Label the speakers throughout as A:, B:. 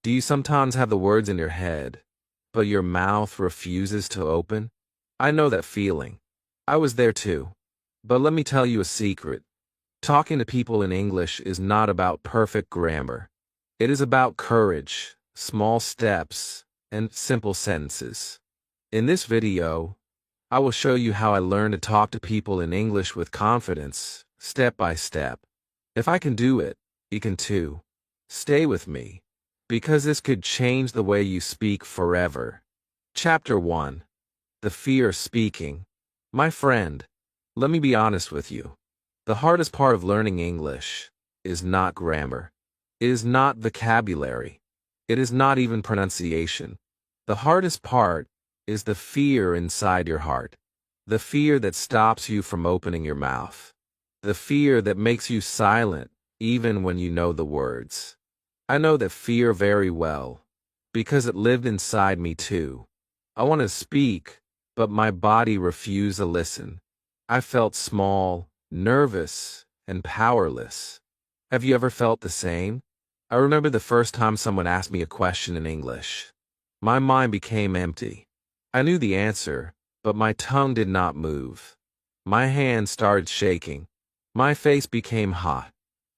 A: Do you sometimes have the words in your head, but your mouth refuses to open? I know that feeling. I was there too. But let me tell you a secret. Talking to people in English is not about perfect grammar. It is about courage, small steps, and simple sentences. In this video, I will show you how I learned to talk to people in English with confidence, step by step. If I can do it, you can too. Stay with me, because this could change the way you speak forever. Chapter 1. The Fear of Speaking. My friend, let me be honest with you. The hardest part of learning English is not grammar. It is not vocabulary. It is not even pronunciation. The hardest part is the fear inside your heart. The fear that stops you from opening your mouth. The fear that makes you silent even when you know the words. I know that fear very well, because it lived inside me too. I wanted to speak, but my body refused to listen. I felt small, nervous, and powerless. Have you ever felt the same? I remember the first time someone asked me a question in English. My mind became empty. I knew the answer, but my tongue did not move. My hands started shaking. My face became hot.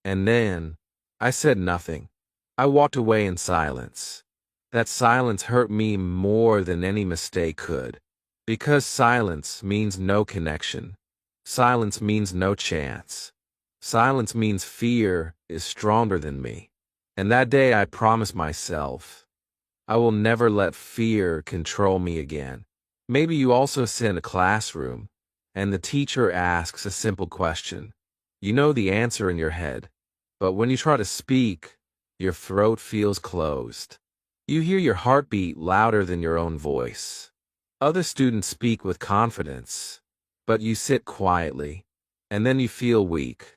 A: And then, I said nothing. I walked away in silence. That silence hurt me more than any mistake could. Because silence means no connection. Silence means no chance. Silence means fear is stronger than me. And that day I promised myself, I will never let fear control me again. Maybe you also sit in a classroom, and the teacher asks a simple question. You know the answer in your head, but when you try to speak, your throat feels closed. You hear your heartbeat louder than your own voice. Other students speak with confidence, but you sit quietly, and then you feel weak.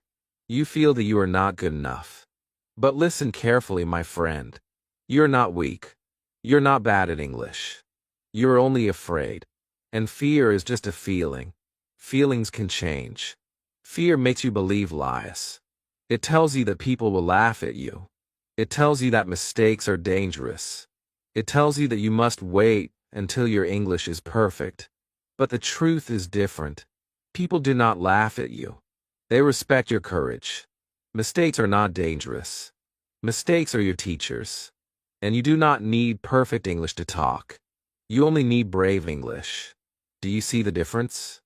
A: You feel that you are not good enough. But listen carefully, my friend. You're not weak. You're not bad at English. You're only afraid. And fear is just a feeling. Feelings can change. Fear makes you believe lies. It tells you that people will laugh at you. It tells you that mistakes are dangerous. It tells you that you must wait until your English is perfect. But the truth is different. People do not laugh at you. They respect your courage. Mistakes are not dangerous. Mistakes are your teachers. And you do not need perfect English to talk. You only need brave English. Do you see the difference?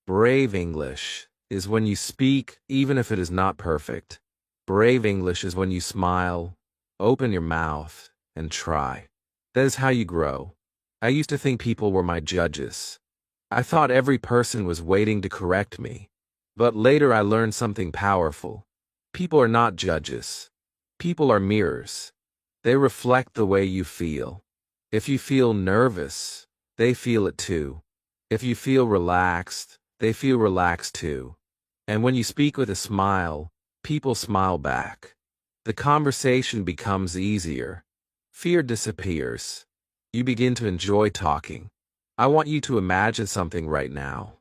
A: Brave English is when you speak even if it is not perfect. Brave English is when you smile, open your mouth, and try. That is how you grow. I used to think people were my judges. I thought every person was waiting to correct me. But later I learned something powerful. People are not judges. People are mirrors. They reflect the way you feel. If you feel nervous, they feel it too. If you feel relaxed, they feel relaxed too. And when you speak with a smile, people smile back. The conversation becomes easier. Fear disappears. You begin to enjoy talking. I want you to imagine something right now.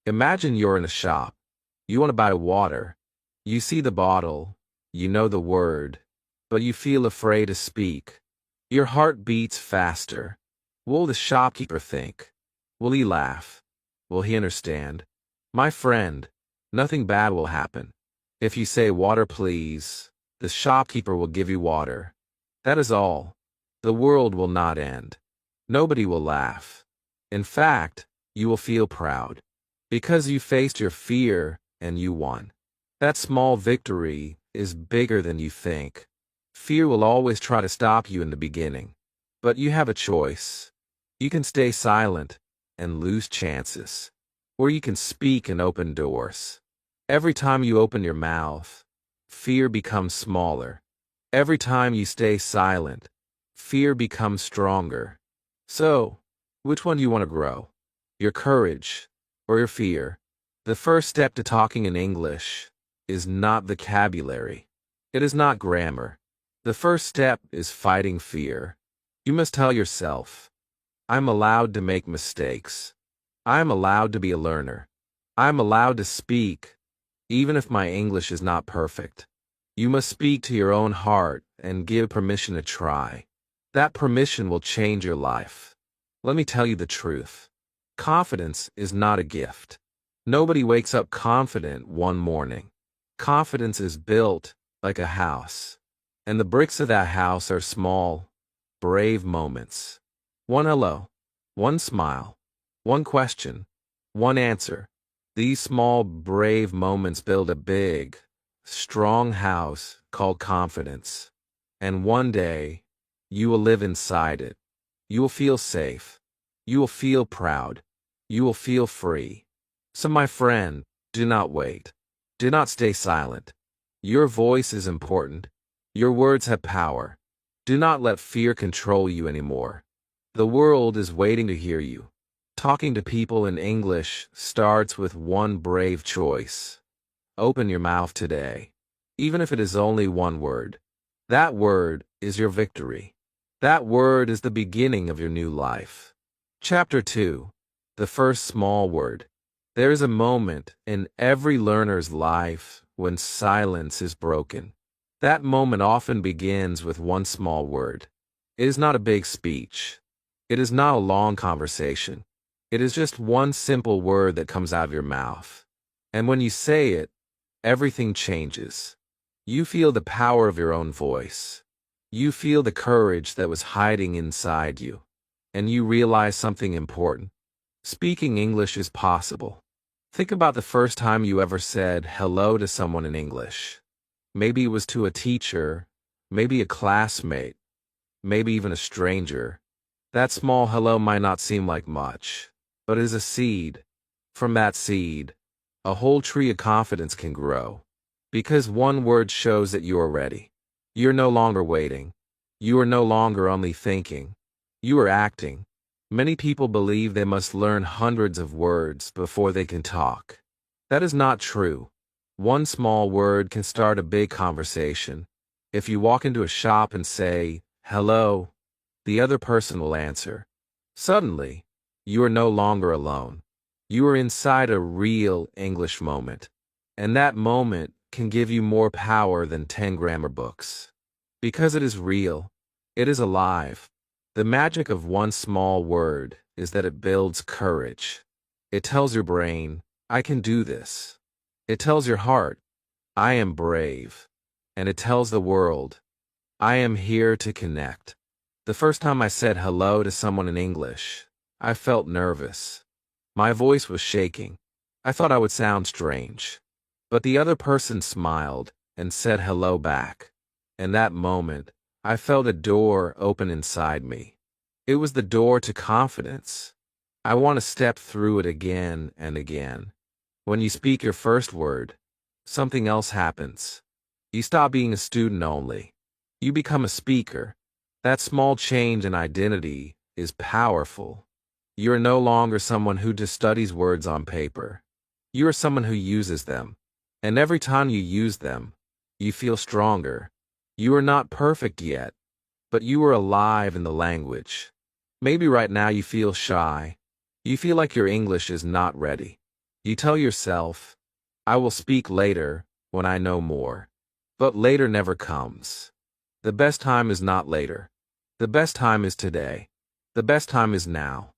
A: Imagine you're in a shop. You want to buy water. You see the bottle. You know the word. But you feel afraid to speak. Your heart beats faster. What will the shopkeeper think? Will he laugh? Will he understand? My friend, nothing bad will happen. If you say water please, the shopkeeper will give you water. That is all. The world will not end. Nobody will laugh. In fact, you will feel proud. Because you faced your fear and you won. That small victory is bigger than you think. Fear will always try to stop you in the beginning. But you have a choice. You can stay silent and lose chances. Or you can speak and open doors. Every time you open your mouth, fear becomes smaller. Every time you stay silent, fear becomes stronger. So, which one do you want to grow? Your courage or your fear? The first step to talking in English is not vocabulary. It is not grammar. The first step is fighting fear. You must tell yourself, I'm allowed to make mistakes. I'm allowed to be a learner. I'm allowed to speak, even if my English is not perfect. You must speak to your own heart and give permission to try. That permission will change your life. Let me tell you the truth. Confidence is not a gift. Nobody wakes up confident one morning. Confidence is built like a house. And the bricks of that house are small, brave moments. One hello, one smile, one question, one answer. These small, brave moments build a big, strong house called confidence. And one day, you will live inside it. You will feel safe. You will feel proud. You will feel free. So my friend, do not wait. Do not stay silent. Your voice is important. Your words have power. Do not let fear control you anymore. The world is waiting to hear you. Talking to people in English starts with one brave choice. Open your mouth today. Even if it is only one word. That word is your victory. That word is the beginning of your new life. Chapter 2. The first small word. There is a moment in every learner's life when silence is broken. That moment often begins with one small word. It is not a big speech. It is not a long conversation. It is just one simple word that comes out of your mouth. And when you say it, everything changes. You feel the power of your own voice. You feel the courage that was hiding inside you. And you realize something important. Speaking English is possible. Think about the first time you ever said hello to someone in English. Maybe it was to a teacher, maybe a classmate, maybe even a stranger. That small hello might not seem like much, but it is a seed. From that seed, a whole tree of confidence can grow. Because one word shows that you are ready. You are no longer waiting. You are no longer only thinking. You are acting. Many people believe they must learn hundreds of words before they can talk. That is not true. One small word can start a big conversation. If you walk into a shop and say, hello, the other person will answer. Suddenly, you are no longer alone. You are inside a real English moment. And that moment can give you more power than 10 grammar books. Because it is real. It is alive. The magic of one small word is that it builds courage. It tells your brain, I can do this. It tells your heart, I am brave. And it tells the world, I am here to connect. The first time I said hello to someone in English, I felt nervous. My voice was shaking. I thought I would sound strange. But the other person smiled and said hello back. In that moment, I felt a door open inside me. It was the door to confidence. I want to step through it again and again. When you speak your first word, something else happens. You stop being a student only. You become a speaker. That small change in identity is powerful. You are no longer someone who just studies words on paper. You are someone who uses them. And every time you use them, you feel stronger. You are not perfect yet, but you are alive in the language. Maybe right now you feel shy. You feel like your English is not ready. You tell yourself, I will speak later when I know more. But later never comes. The best time is not later. The best time is today. The best time is now.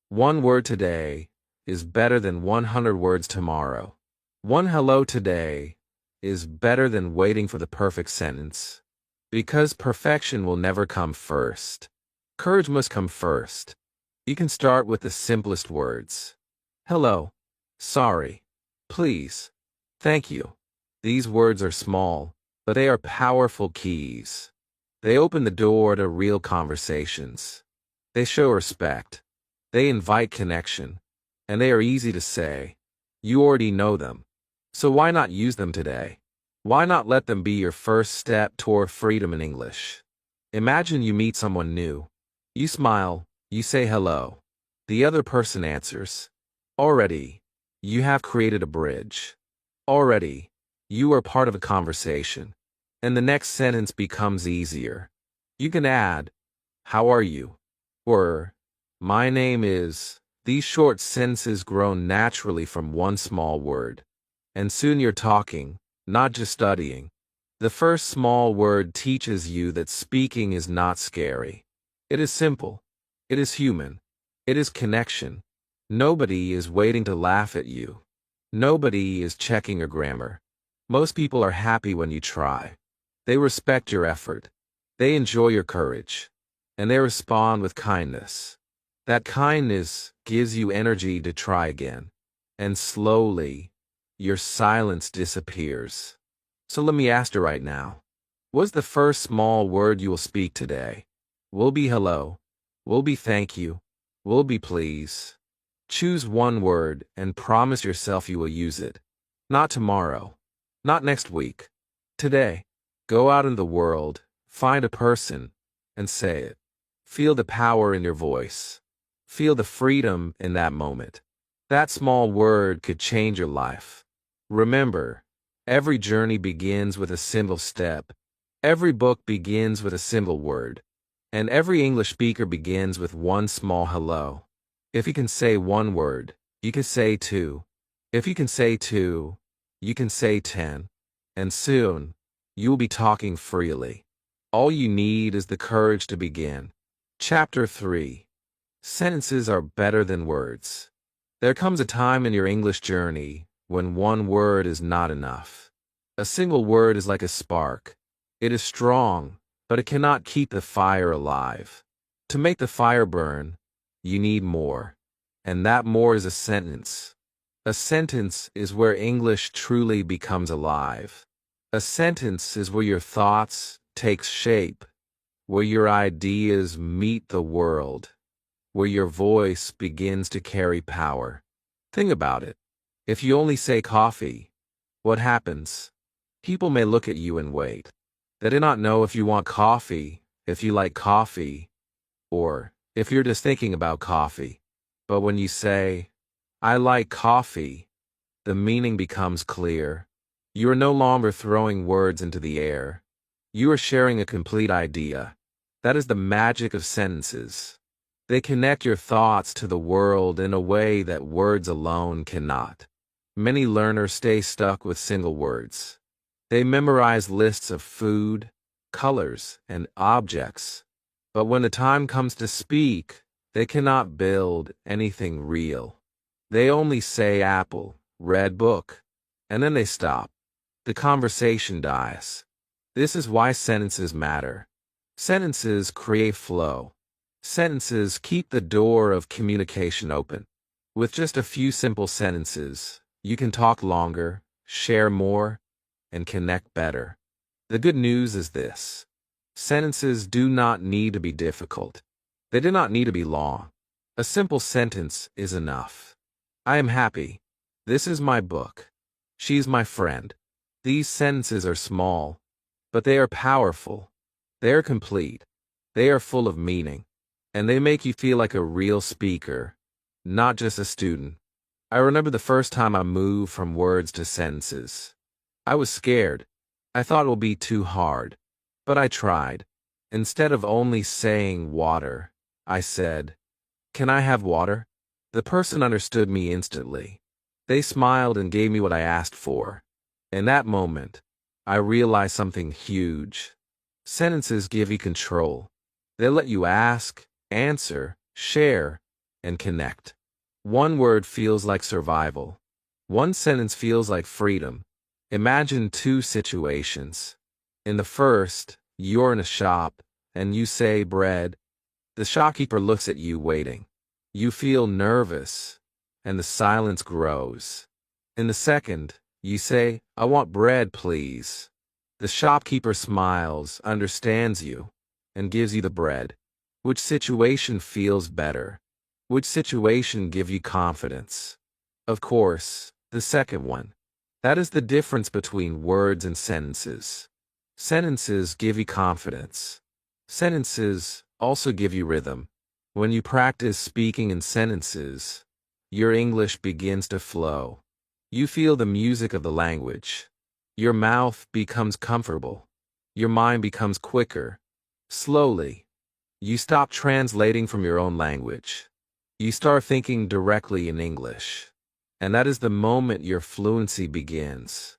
A: One word today is better than 100 words tomorrow. One hello today is better than waiting for the perfect sentence. Because perfection will never come first. Courage must come first. You can start with the simplest words. Hello. Sorry. Please. Thank you. These words are small, but they are powerful keys. They open the door to real conversations. They show respect. They invite connection. And they are easy to say. You already know them. So why not use them today? Why not let them be your first step toward freedom in English? Imagine you meet someone new. You smile, you say hello. The other person answers. Already, you have created a bridge. Already, you are part of a conversation. And the next sentence becomes easier. You can add, how are you? Or, my name is. These short sentences grow naturally from one small word. And soon you're talking, not just studying. The first small word teaches you that speaking is not scary. It is simple. It is human. It is connection. Nobody is waiting to laugh at you. Nobody is checking your grammar. Most people are happy when you try. They respect your effort. They enjoy your courage. And they respond with kindness. That kindness gives you energy to try again. And slowly, your silence disappears. So let me ask you right now. What's the first small word you will speak today? Will be hello. Will be thank you. Will be please. Choose one word and promise yourself you will use it. Not tomorrow. Not next week. Today. Go out in the world, find a person, and say it. Feel the power in your voice. Feel the freedom in that moment. That small word could change your life. Remember, every journey begins with a simple step. Every book begins with a simple word. And every English speaker begins with one small hello. If you can say one word, you can say two. If you can say two, you can say 10. And soon, you will be talking freely. All you need is the courage to begin. Chapter 3. Sentences are better than words. There comes a time in your English journey when one word is not enough. A single word is like a spark. It is strong, but it cannot keep the fire alive. To make the fire burn, you need more. And that more is a sentence. A sentence is where English truly becomes alive. A sentence is where your thoughts take shape, where your ideas meet the world, where your voice begins to carry power. Think about it. If you only say coffee, what happens? People may look at you and wait. They do not know if you want coffee, if you like coffee, or if you're just thinking about coffee. But when you say, I like coffee, the meaning becomes clear. You are no longer throwing words into the air. You are sharing a complete idea. That is the magic of sentences. They connect your thoughts to the world in a way that words alone cannot. Many learners stay stuck with single words. They memorize lists of food, colors, and objects. But when the time comes to speak, they cannot build anything real. They only say apple, red book, and then they stop. The conversation dies. This is why sentences matter. Sentences create flow. Sentences keep the door of communication open. With just a few simple sentences, you can talk longer, share more, and connect better. The good news is this. Sentences do not need to be difficult. They do not need to be long. A simple sentence is enough. I am happy. This is my book. She's my friend. These sentences are small, but they are powerful. They are complete. They are full of meaning. And they make you feel like a real speaker, not just a student. I remember the first time I moved from words to sentences. I was scared. I thought it would be too hard. But I tried. Instead of only saying water, I said, Can I have water? The person understood me instantly. They smiled and gave me what I asked for. In that moment, I realized something huge. Sentences give you control. They let you ask, answer, share, and connect. One word feels like survival. One sentence feels like freedom. Imagine two situations. In the first, you're in a shop, and you say bread. The shopkeeper looks at you waiting. You feel nervous, and the silence grows. In the second, you say, I want bread, please. The shopkeeper smiles, understands you, and gives you the bread. Which situation feels better? Which situation gives you confidence? Of course, the second one. That is the difference between words and sentences. Sentences give you confidence. Sentences also give you rhythm. When you practice speaking in sentences, your English begins to flow. You feel the music of the language. Your mouth becomes comfortable. Your mind becomes quicker. Slowly, you stop translating from your own language. You start thinking directly in English. And that is the moment your fluency begins.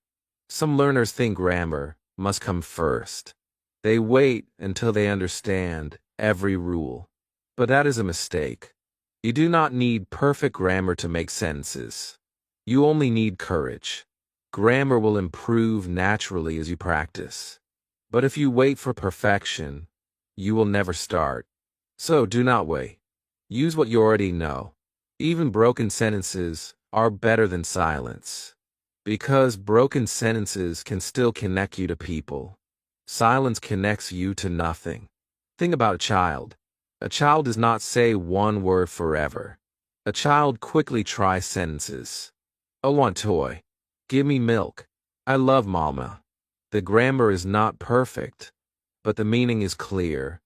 A: Some learners think grammar must come first. They wait until they understand every rule. But that is a mistake. You do not need perfect grammar to make sentences. You only need courage. Grammar will improve naturally as you practice. But if you wait for perfection, you will never start. So do not wait. Use what you already know. Even broken sentences are better than silence. Because broken sentences can still connect you to people. Silence connects you to nothing. Think about a child. A child does not say one word forever. A child quickly tries sentences. I want toy. Give me milk. I love mama. The grammar is not perfect, but the meaning is clear.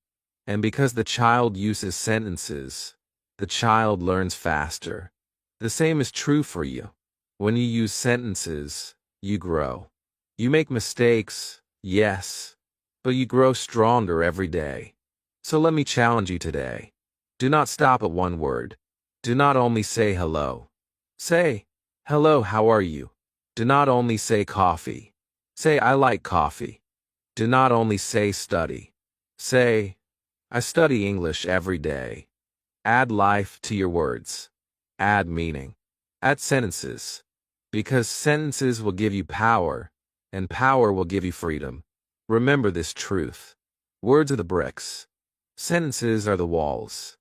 A: And because the child uses sentences, the child learns faster. The same is true for you. When you use sentences, you grow. You make mistakes, yes, but you grow stronger every day. So let me challenge you today. Do not stop at one word. Do not only say hello. Say, hello, how are you? Do not only say coffee. Say, I like coffee. Do not only say study. Say, I study English every day. Add life to your words. Add meaning. Add sentences. Because sentences will give you power, and power will give you freedom. Remember this truth. Words are the bricks. Sentences are the walls.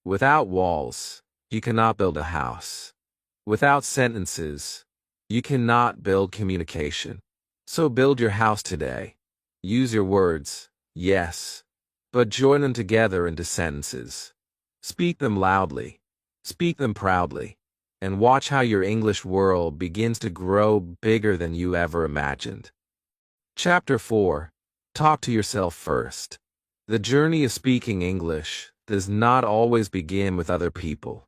A: Without walls, you cannot build a house. Without sentences, you cannot build communication. So build your house today. Use your words, yes, but join them together into sentences. Speak them loudly. Speak them proudly. And watch how your English world begins to grow bigger than you ever imagined. Chapter 4. Talk to yourself first. The journey of speaking English does not always begin with other people.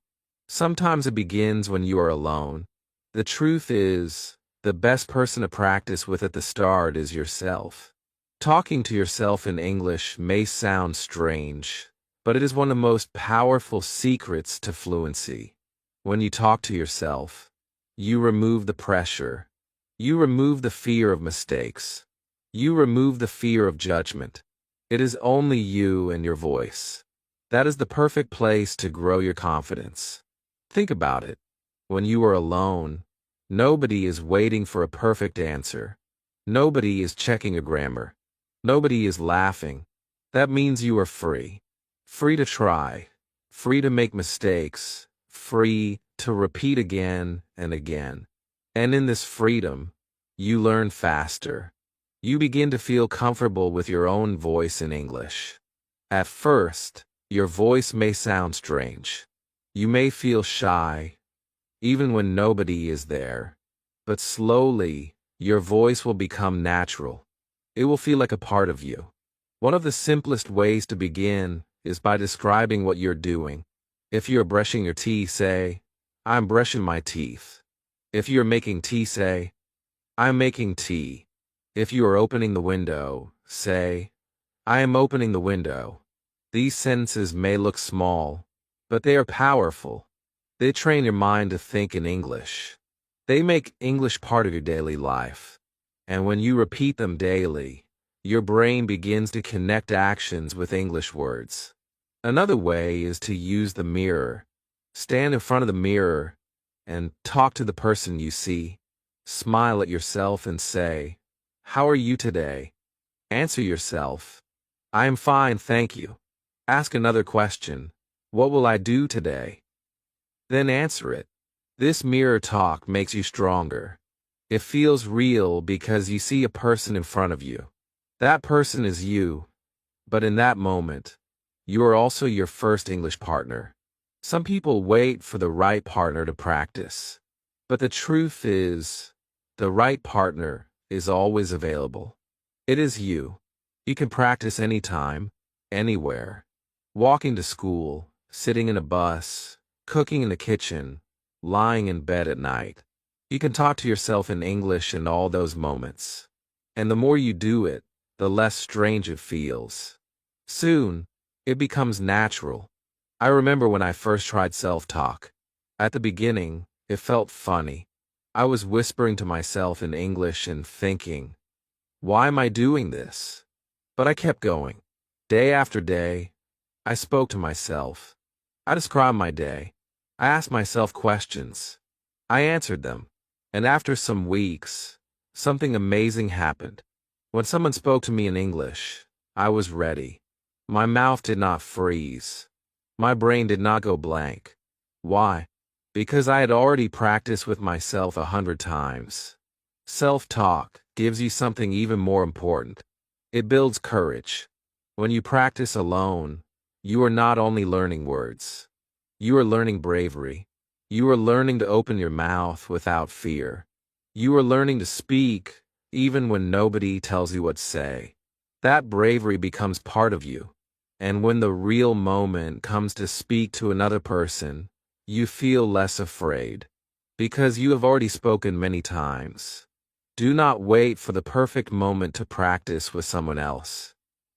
A: Sometimes it begins when you are alone. The truth is, the best person to practice with at the start is yourself. Talking to yourself in English may sound strange, but it is one of the most powerful secrets to fluency. When you talk to yourself, you remove the pressure. You remove the fear of mistakes. You remove the fear of judgment. It is only you and your voice. That is the perfect place to grow your confidence. Think about it. When you are alone, nobody is waiting for a perfect answer. Nobody is checking your grammar. Nobody is laughing. That means you are free. Free to try. Free to make mistakes. Free to repeat again and again. And in this freedom, you learn faster. You begin to feel comfortable with your own voice in English. At first, your voice may sound strange. You may feel shy, even when nobody is there. But slowly, your voice will become natural. It will feel like a part of you. One of the simplest ways to begin is by describing what you're doing. If you're brushing your teeth, say, I'm brushing my teeth. If you're making tea, say, I'm making tea. If you are opening the window, say, I am opening the window. These sentences may look small, but they are powerful. They train your mind to think in English. They make English part of your daily life. And when you repeat them daily, your brain begins to connect actions with English words. Another way is to use the mirror. Stand in front of the mirror and talk to the person you see. Smile at yourself and say, how are you today? Answer yourself, I am fine, thank you. Ask another question, what will I do today? Then answer it. This mirror talk makes you stronger. It feels real because you see a person in front of you. That person is you, but in that moment, you are also your first English partner. Some people wait for the right partner to practice. But the truth is, the right partner is always available. It is you. You can practice anytime, anywhere. Walking to school, sitting in a bus, cooking in the kitchen, lying in bed at night. You can talk to yourself in English in all those moments. And the more you do it, the less strange it feels. Soon, it becomes natural. I remember when I first tried self-talk. At the beginning, it felt funny. I was whispering to myself in English and thinking, why am I doing this? But I kept going. Day after day, I spoke to myself. I described my day. I asked myself questions. I answered them. And after some weeks, something amazing happened. When someone spoke to me in English, I was ready. My mouth did not freeze. My brain did not go blank. Why? Because I had already practiced with myself 100 times. Self-talk gives you something even more important. It builds courage. When you practice alone, you are not only learning words. You are learning bravery. You are learning to open your mouth without fear. You are learning to speak even when nobody tells you what to say. That bravery becomes part of you. And when the real moment comes to speak to another person, you feel less afraid. Because you have already spoken many times. Do not wait for the perfect moment to practice with someone else.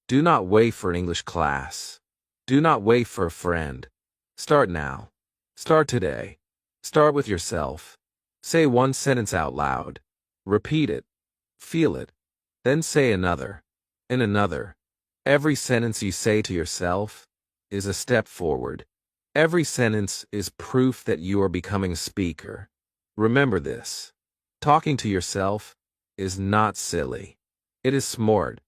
A: Do not wait for an English class. Do not wait for a friend. Start now. Start today. Start with yourself. Say one sentence out loud. Repeat it. Feel it. Then say another. And another. Every sentence you say to yourself is a step forward. Every sentence is proof that you are becoming a speaker. Remember this. Talking to yourself is not silly. It is smart.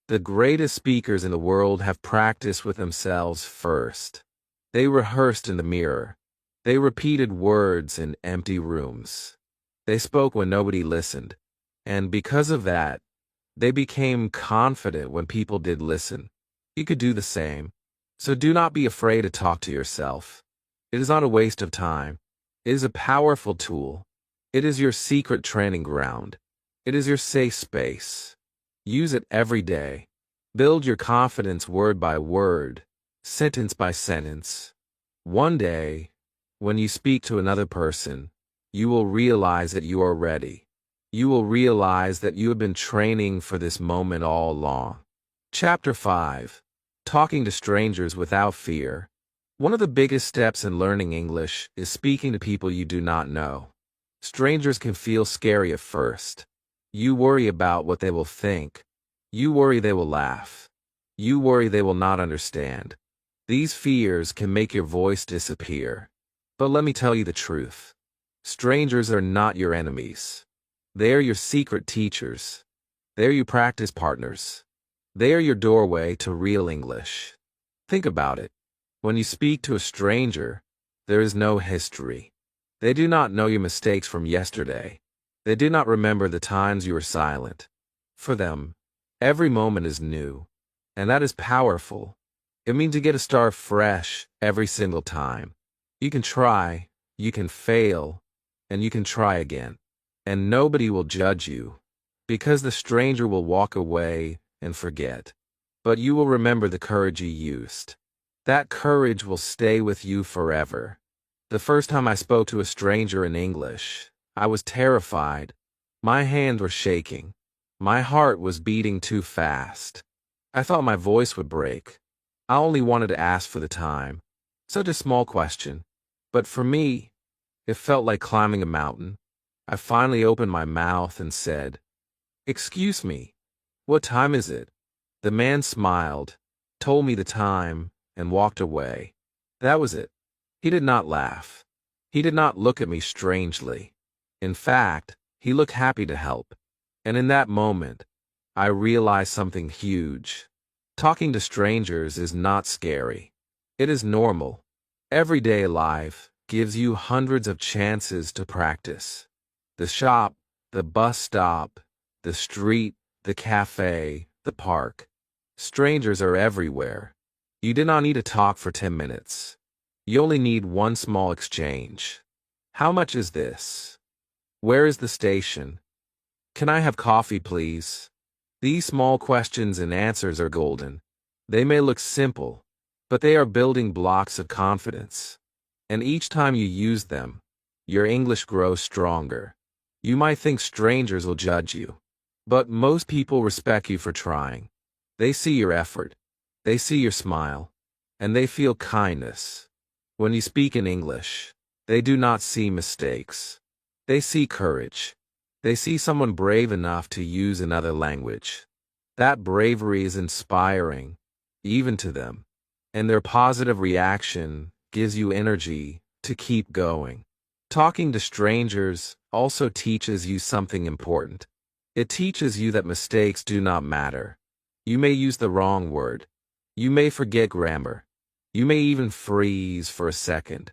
A: The greatest speakers in the world have practiced with themselves first. They rehearsed in the mirror. They repeated words in empty rooms. They spoke when nobody listened. And because of that, they became confident when people did listen. You could do the same. So do not be afraid to talk to yourself. It is not a waste of time. It is a powerful tool. It is your secret training ground. It is your safe space. Use it every day. Build your confidence word by word, sentence by sentence. One day, when you speak to another person, you will realize that you are ready. You will realize that you have been training for this moment all along. Chapter 5. Talking to strangers without fear. One of the biggest steps in learning English is speaking to people you do not know. Strangers can feel scary at first. You worry about what they will think. You worry they will laugh. You worry they will not understand. These fears can make your voice disappear. But let me tell you the truth. Strangers are not your enemies. They are your secret teachers. They are your practice partners. They are your doorway to real English. Think about it. When you speak to a stranger, there is no history. They do not know your mistakes from yesterday. They do not remember the times you were silent. For them, every moment is new, and that is powerful. It means you get to start fresh every single time. You can try, you can fail, and you can try again. And nobody will judge you, because the stranger will walk away and forget. But you will remember the courage you used. That courage will stay with you forever. The first time I spoke to a stranger in English, I was terrified. My hands were shaking. My heart was beating too fast. I thought my voice would break. I only wanted to ask for the time. Such a small question. But for me, it felt like climbing a mountain. I finally opened my mouth and said, "Excuse me, what time is it?" The man smiled, told me the time, and walked away. That was it. He did not laugh. He did not look at me strangely. In fact, he looked happy to help. And in that moment, I realized something huge. Talking to strangers is not scary. It is normal. Everyday life gives you hundreds of chances to practice. The shop, the bus stop, the street, the cafe, the park. Strangers are everywhere. You do not need to talk for 10 minutes. You only need one small exchange. How much is this? Where is the station? Can I have coffee, please? These small questions and answers are golden. They may look simple, but they are building blocks of confidence. And each time you use them, your English grows stronger. You might think strangers will judge you, but most people respect you for trying. They see your effort, they see your smile, and they feel kindness. When you speak in English, they do not see mistakes. They see courage. They see someone brave enough to use another language. That bravery is inspiring, even to them. and their positive reaction gives you energy to keep going. Talking to strangers also teaches you something important. It teaches you that mistakes do not matter. You may use the wrong word. You may forget grammar. You may even freeze for a second.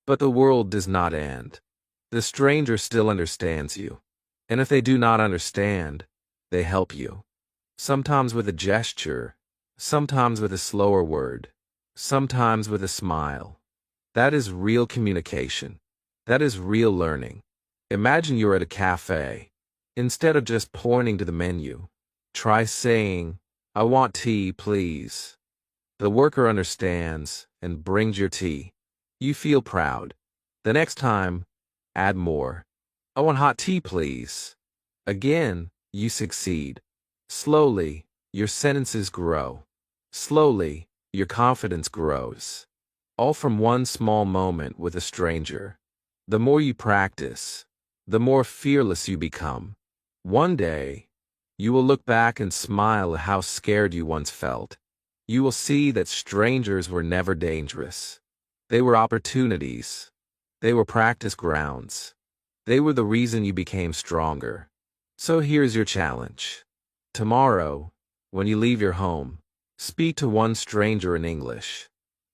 A: But the world does not end. The stranger still understands you. And if they do not understand, they help you. Sometimes with a gesture, sometimes with a slower word, sometimes with a smile. That is real communication. That is real learning. Imagine you're at a cafe. Instead of just pointing to the menu, try saying, "I want tea, please." The worker understands and brings your tea. You feel proud. The next time, add more. "I want hot tea, please." Again, you succeed. Slowly, your sentences grow. Slowly, your confidence grows. All from one small moment with a stranger. The more you practice, the more fearless you become. One day, you will look back and smile at how scared you once felt. You will see that strangers were never dangerous. They were opportunities. They were practice grounds. They were the reason you became stronger. So here's your challenge. Tomorrow, when you leave your home, speak to one stranger in English.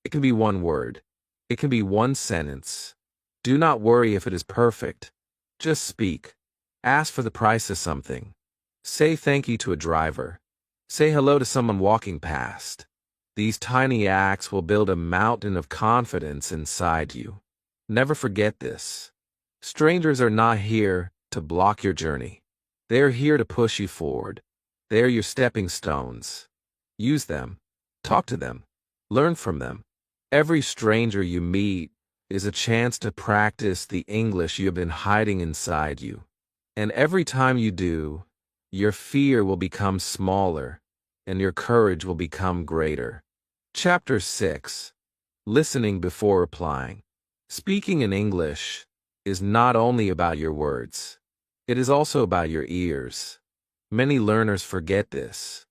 A: It can be one word. It can be one sentence. Do not worry if it is perfect. Just speak. Ask for the price of something. Say thank you to a driver. Say hello to someone walking past. These tiny acts will build a mountain of confidence inside you. Never forget this. Strangers are not here to block your journey. They are here to push you forward. They are your stepping stones. Use them. Talk to them. Learn from them. Every stranger you meet is a chance to practice the English you have been hiding inside you. And every time you do, your fear will become smaller and your courage will become greater. Chapter 6. Listening before replying. Speaking in English is not only about your words. It is also about your ears. Many learners forget this.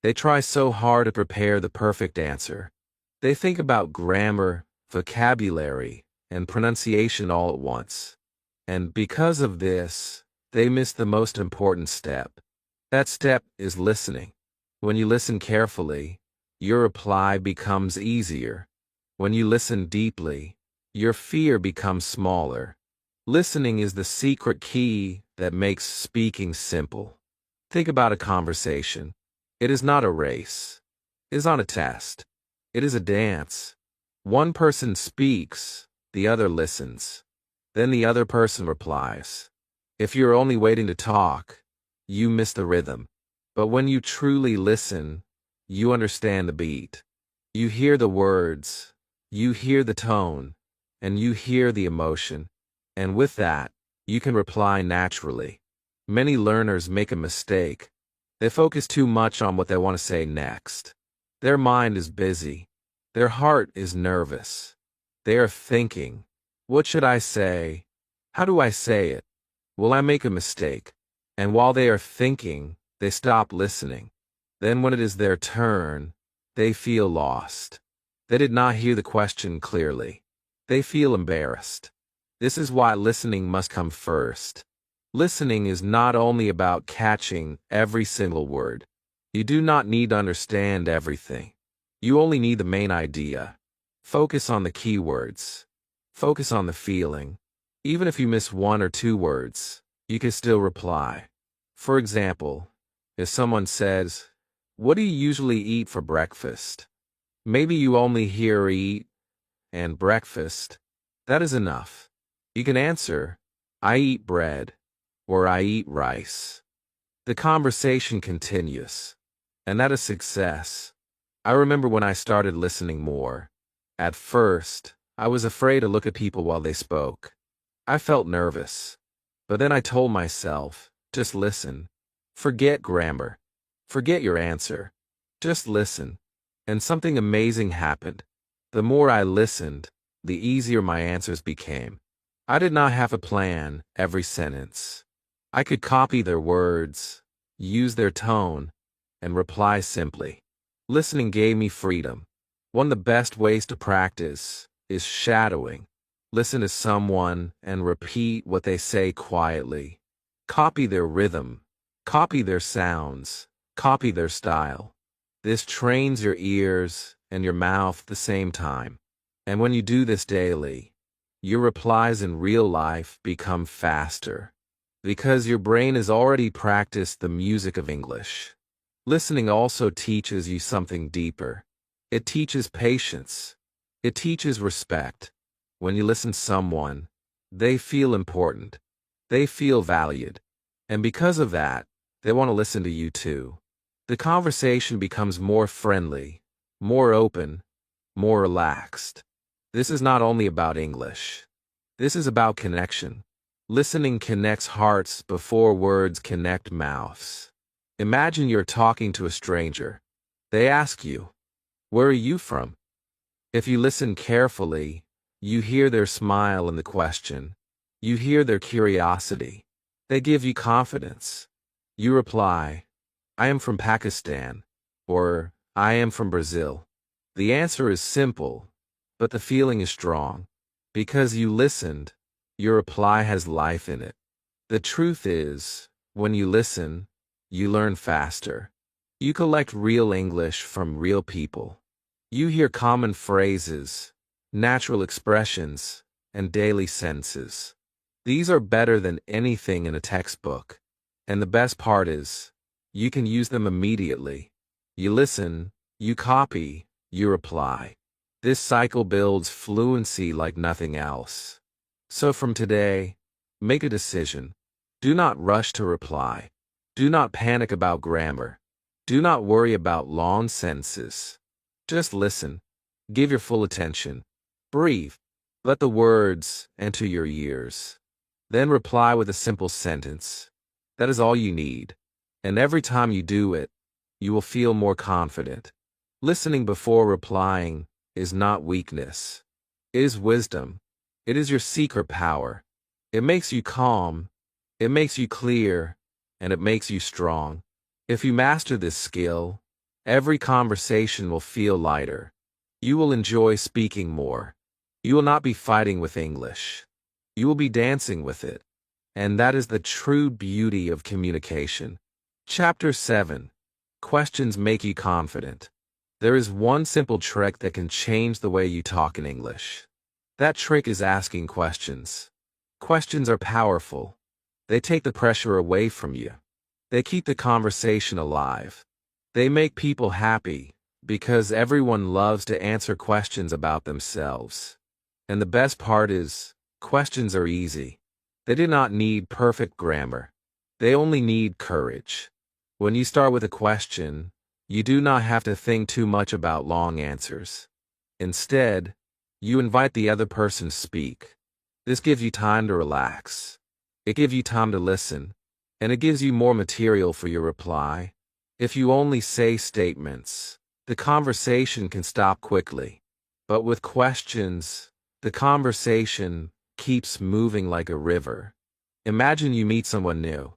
A: They try so hard to prepare the perfect answer. They think about grammar, vocabulary, and pronunciation all at once. And because of this, they miss the most important step. That step is listening. When you listen carefully, your reply becomes easier. When you listen deeply, your fear becomes smaller. Listening is the secret key that makes speaking simple. Think about a conversation. It is not a race. It is not a test. It is a dance. One person speaks, the other listens. Then the other person replies. If you're only waiting to talk, you miss the rhythm. But when you truly listen, you understand the beat. You hear the words, you hear the tone, and you hear the emotion. And with that, you can reply naturally. Many learners make a mistake. They focus too much on what they want to say next. Their mind is busy. Their heart is nervous. They are thinking, what should I say? How do I say it? Will I make a mistake? And while they are thinking, they stop listening. Then when it is their turn, they feel lost. They did not hear the question clearly. They feel embarrassed. This is why listening must come first. Listening is not only about catching every single word. You do not need to understand everything. You only need the main idea. Focus on the key words. Focus on the feeling. Even if you miss one or two words, you can still reply. For example, if someone says, "What do you usually eat for breakfast?" Maybe you only hear eat and breakfast. That is enough. You can answer, "I eat bread," or "I eat rice." The conversation continues, and that is success. I remember when I started listening more. At first, I was afraid to look at people while they spoke. I felt nervous. But then I told myself, just listen. Forget grammar. Forget your answer. Just listen. And something amazing happened. The more I listened, the easier my answers became. I did not have to plan every sentence. I could copy their words, use their tone, and reply simply. Listening gave me freedom. One of the best ways to practice is shadowing. Listen to someone and repeat what they say quietly. Copy their rhythm. Copy their sounds. Copy their style. This trains your ears and your mouth at the same time. And when you do this daily, your replies in real life become faster because your brain has already practiced the music of English. Listening also teaches you something deeper. It teaches patience. It teaches respect. When you listen to someone, they feel important. They feel valued. And because of that, they want to listen to you too. The conversation becomes more friendly, more open, more relaxed. This is not only about English. This is about connection. Listening connects hearts before words connect mouths. Imagine you're talking to a stranger. They ask you, "Where are you from?" If you listen carefully, you hear their smile in the question. You hear their curiosity. They give you confidence. You reply, "I am from Pakistan," or "I am from Brazil." The answer is simple, but the feeling is strong. Because you listened, your reply has life in it. The truth is, when you listen, you learn faster. You collect real English from real people. You hear common phrases, natural expressions, and daily sentences. These are better than anything in a textbook. And the best part is, you can use them immediately. You listen, you copy, you reply. This cycle builds fluency like nothing else. So from today, make a decision. Do not rush to reply. Do not panic about grammar. Do not worry about long sentences. Just listen. Give your full attention. Breathe. Let the words enter your ears. Then reply with a simple sentence. That is all you need. And every time you do it, you will feel more confident. Listening before replying is not weakness. It is wisdom. It is your secret power. It makes you calm. It makes you clear. And it makes you strong. If you master this skill, every conversation will feel lighter. You will enjoy speaking more. You will not be fighting with English. You will be dancing with it. And that is the true beauty of communication. Chapter 7. Questions make you confident. There is one simple trick that can change the way you talk in English. That trick is asking questions. Questions are powerful. They take the pressure away from you. They keep the conversation alive. They make people happy because everyone loves to answer questions about themselves. And the best part is, questions are easy. They do not need perfect grammar. They only need courage. When you start with a question, you do not have to think too much about long answers. Instead, you invite the other person to speak. This gives you time to relax. It gives you time to listen, and it gives you more material for your reply. If you only say statements, the conversation can stop quickly. But with questions, the conversation keeps moving like a river. Imagine you meet someone new.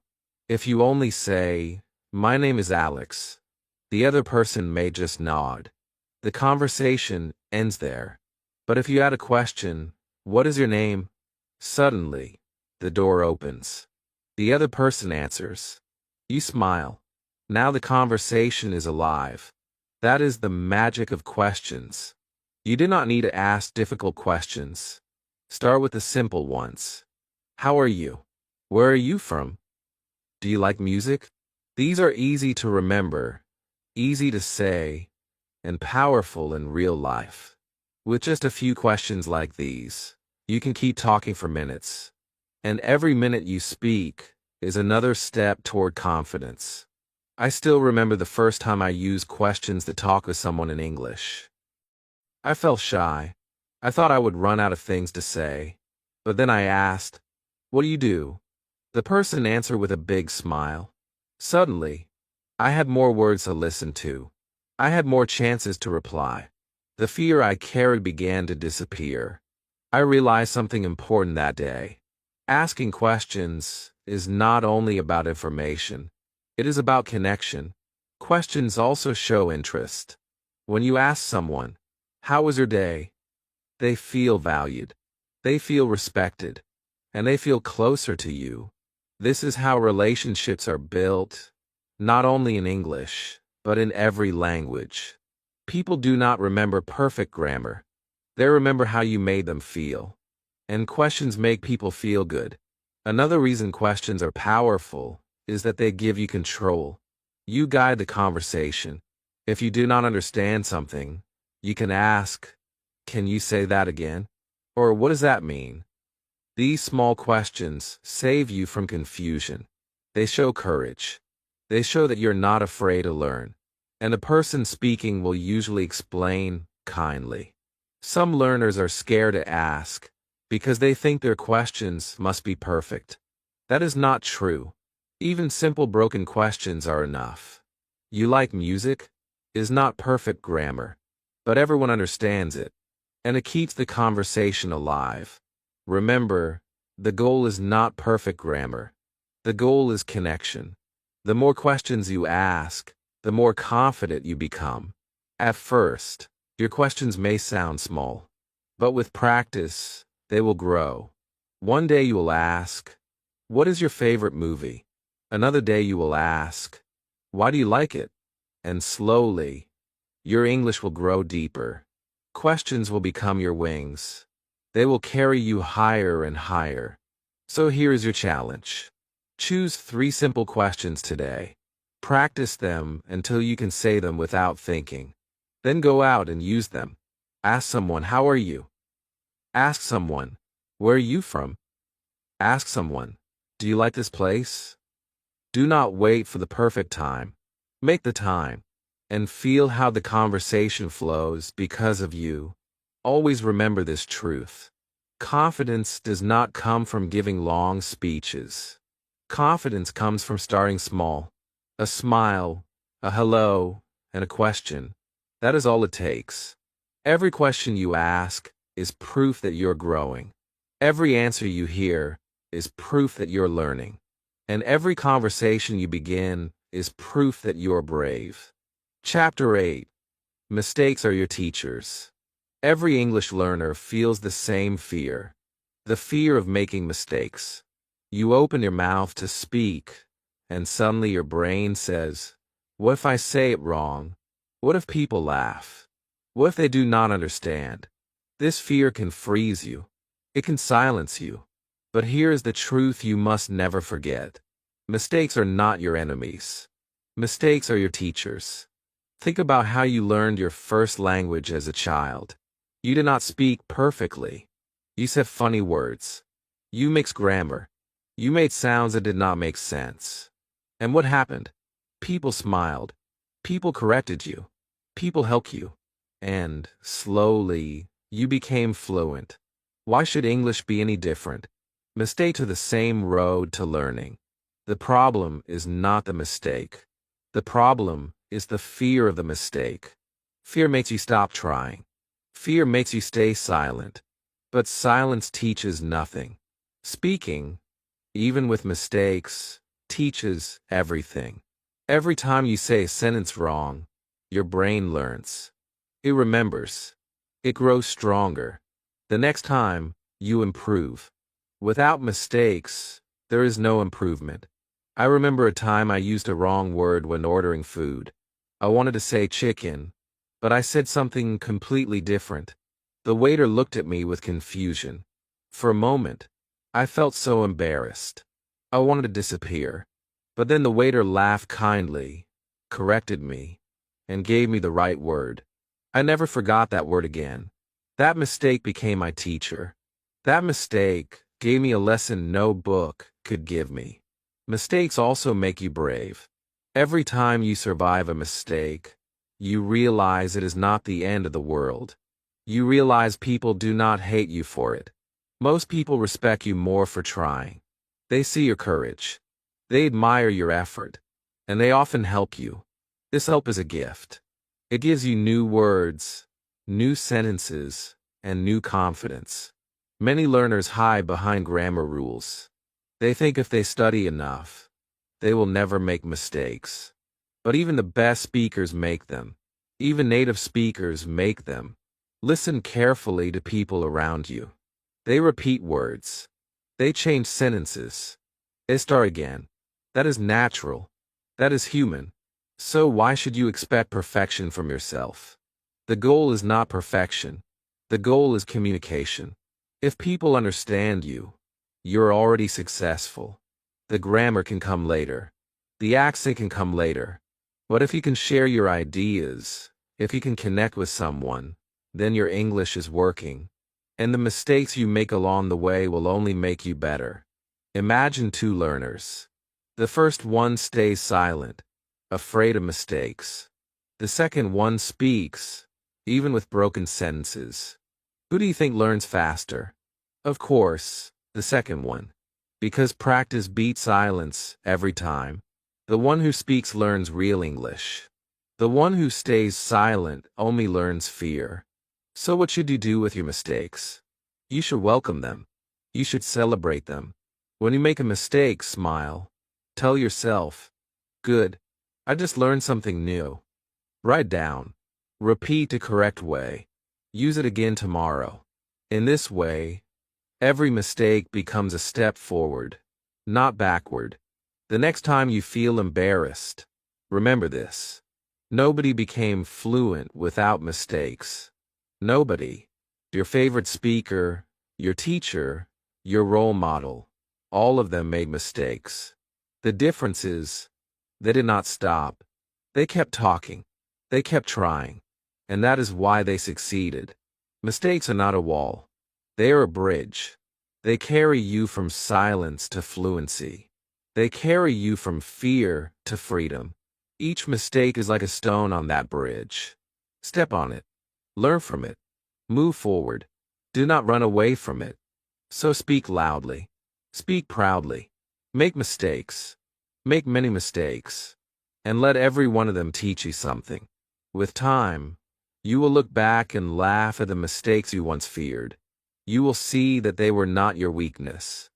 A: If you only say, "My name is Alex," the other person may just nod. The conversation ends there. But if you add a question, "What is your name?" Suddenly, the door opens. The other person answers. You smile. Now the conversation is alive. That is the magic of questions. You do not need to ask difficult questions. Start with the simple ones. How are you? Where are you from? Do you like music? These are easy to remember, easy to say, and powerful in real life. With just a few questions like these, you can keep talking for minutes. And every minute you speak is another step toward confidence. I still remember the first time I used questions to talk with someone in English. I felt shy. I thought I would run out of things to say. But then I asked, "What do you do?" The person answered with a big smile. Suddenly, I had more words to listen to. I had more chances to reply. The fear I carried began to disappear. I realized something important that day. Asking questions is not only about information. It is about connection. Questions also show interest. When you ask someone, How was your day? They feel valued. They feel respected. And they feel closer to you. This is how relationships are built, not only in English, but in every language. People do not remember perfect grammar. They remember how you made them feel. And questions make people feel good. Another reason questions are powerful is that they give you control. You guide the conversation. If you do not understand something, you can ask, "Can you say that again?" Or "What does that mean?" These small questions save you from confusion. They show courage. They show that you're not afraid to learn. And the person speaking will usually explain kindly. Some learners are scared to ask because they think their questions must be perfect. That is not true. Even simple broken questions are enough. "You like music?" is not perfect grammar, but everyone understands it, and it keeps the conversation alive. Remember, the goal is not perfect grammar. The goal is connection. The more questions you ask, the more confident you become. At first, your questions may sound small, but with practice, they will grow. One day you will ask, "What is your favorite movie?" Another day you will ask, "Why do you like it?" And slowly, your English will grow deeper. Questions will become your wings. They will carry you higher and higher. So here is your challenge. Choose 3 simple questions today. Practice them until you can say them without thinking. Then go out and use them. Ask someone, "How are you?" Ask someone, "Where are you from?" Ask someone, "Do you like this place?" Do not wait for the perfect time. Make the time. And feel how the conversation flows because of you. Always remember this truth. Confidence does not come from giving long speeches. Confidence comes from starting small. A smile, a hello, and a question. That is all it takes. Every question you ask is proof that you're growing. Every answer you hear is proof that you're learning. And every conversation you begin is proof that you're brave. Chapter 8. Mistakes are your teachers. Every English learner feels the same fear. The fear of making mistakes. You open your mouth to speak, and suddenly your brain says, "What if I say it wrong? What if people laugh? What if they do not understand?" This fear can freeze you. It can silence you. But here is the truth you must never forget. Mistakes are not your enemies. Mistakes are your teachers. Think about how you learned your first language as a child. You did not speak perfectly. You said funny words. You mixed grammar. You made sounds that did not make sense. And what happened? People smiled. People corrected you. People helped you. And, slowly, you became fluent. Why should English be any different? Mistakes are the same road to learning. The problem is not the mistake. The problem is the fear of the mistake. Fear makes you stop trying. Fear makes you stay silent. But silence teaches nothing. Speaking, even with mistakes, teaches everything. Every time you say a sentence wrong, your brain learns. It remembers. It grows stronger. The next time, you improve. Without mistakes, there is no improvement. I remember a time I used a wrong word when ordering food. I wanted to say chicken, but I said something completely different. The waiter looked at me with confusion. For a moment, I felt so embarrassed. I wanted to disappear. But then the waiter laughed kindly, corrected me, and gave me the right word. I never forgot that word again. That mistake became my teacher. That mistake gave me a lesson no book could give me. Mistakes also make you brave. Every time you survive a mistake, you realize it is not the end of the world. You realize people do not hate you for it. Most people respect you more for trying. They see your courage. They admire your effort. And they often help you. This help is a gift. It gives you new words, new sentences, and new confidence. Many learners hide behind grammar rules. They think if they study enough, they will never make mistakes. But even the best speakers make them. Even native speakers make them. Listen carefully to people around you. They repeat words. They change sentences. They start again. That is natural. That is human. So why should you expect perfection from yourself? The goal is not perfection. The goal is communication. If people understand you, you're already successful. The grammar can come later. The accent can come later. But if you can share your ideas, if you can connect with someone, then your English is working. And the mistakes you make along the way will only make you better. Imagine two learners. The first one stays silent, afraid of mistakes. The second one speaks, even with broken sentences. Who do you think learns faster? Of course, the second one. Because practice beats silence every time. The one who speaks learns real English. The one who stays silent only learns fear. So what should you do with your mistakes? You should welcome them. You should celebrate them. When you make a mistake, smile. Tell yourself, good, I just learned something new. Write down. Repeat the correct way. Use it again tomorrow. In this way, every mistake becomes a step forward, not backward. The next time you feel embarrassed, remember this. Nobody became fluent without mistakes. Nobody. Your favorite speaker, your teacher, your role model, all of them made mistakes. The difference is, they did not stop. They kept talking. They kept trying. And that is why they succeeded. Mistakes are not a wall. They are a bridge. They carry you from silence to fluency. They carry you from fear to freedom. Each mistake is like a stone on that bridge. Step on it. Learn from it. Move forward. Do not run away from it. So speak loudly. Speak proudly. Make mistakes. Make many mistakes. And let every one of them teach you something. With time, you will look back and laugh at the mistakes you once feared. You will see that they were not your weakness.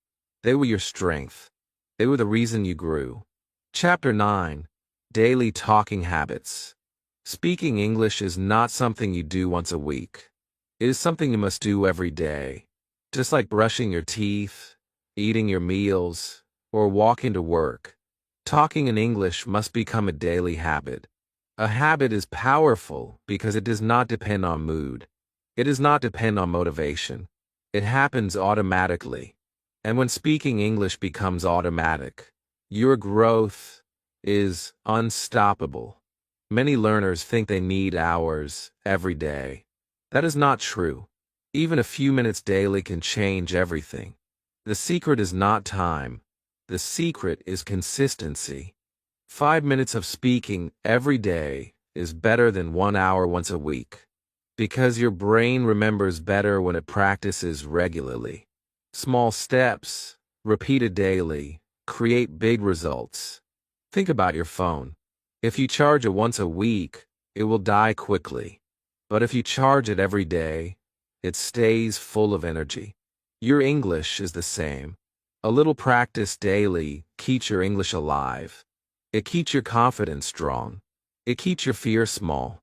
A: They were your strength. They were the reason you grew. Chapter 9. Daily Talking Habits. Speaking English is not something you do once a week. It is something you must do every day. Just like brushing your teeth, eating your meals, or walking to work. Talking in English must become a daily habit. A habit is powerful because it does not depend on mood. It does not depend on motivation. It happens automatically. And when speaking English becomes automatic, your growth is unstoppable. Many learners think they need hours every day. That is not true. Even a few minutes daily can change everything. The secret is not time. The secret is consistency. 5 minutes of speaking every day is better than 1 hour once a week. Because your brain remembers better when it practices regularly. Small steps, repeated daily, create big results. Think about your phone. If you charge it once a week, it will die quickly. But if you charge it every day, it stays full of energy. Your English is the same. A little practice daily keeps your English alive. It keeps your confidence strong. It keeps your fear small.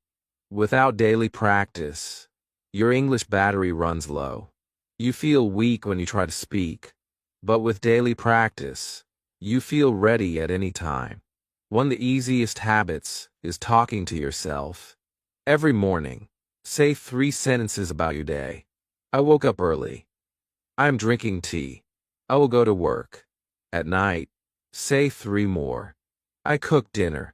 A: Without daily practice, your English battery runs low. You feel weak when you try to speak. But with daily practice, you feel ready at any time. One of the easiest habits is talking to yourself. Every morning, say 3 sentences about your day. I woke up early. I am drinking tea. I will go to work. At night, say 3 more. I cooked dinner.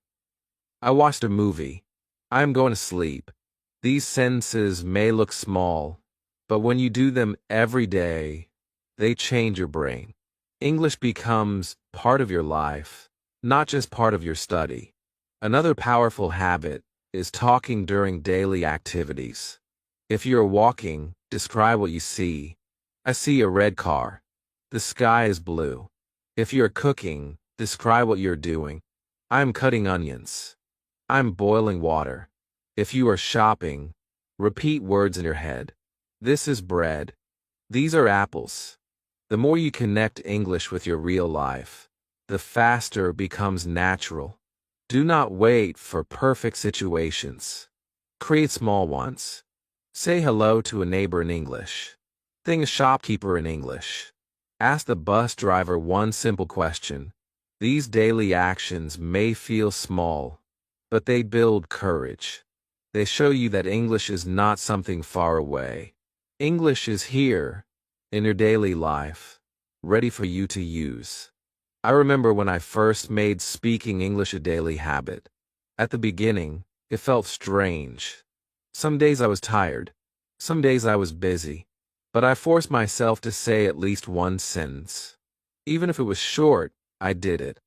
A: I watched a movie. I am going to sleep. These sentences may look small, but when you do them every day, they change your brain. English becomes part of your life, not just part of your study. Another powerful habit is talking during daily activities. If you're walking, describe what you see. I see a red car. The sky is blue. If you're cooking, describe what you're doing. I'm cutting onions. I'm boiling water. If you are shopping, repeat words in your head. This is bread. These are apples. The more you connect English with your real life, the faster it becomes natural. Do not wait for perfect situations. Create small ones. Say hello to a neighbor in English. Thank a shopkeeper in English. Ask the bus driver one simple question. These daily actions may feel small, but they build courage. They show you that English is not something far away. English is here, in your daily life, ready for you to use. I remember when I first made speaking English a daily habit. At the beginning, it felt strange. Some days I was tired. Some days I was busy. But I forced myself to say at least one sentence. Even if it was short, I did it.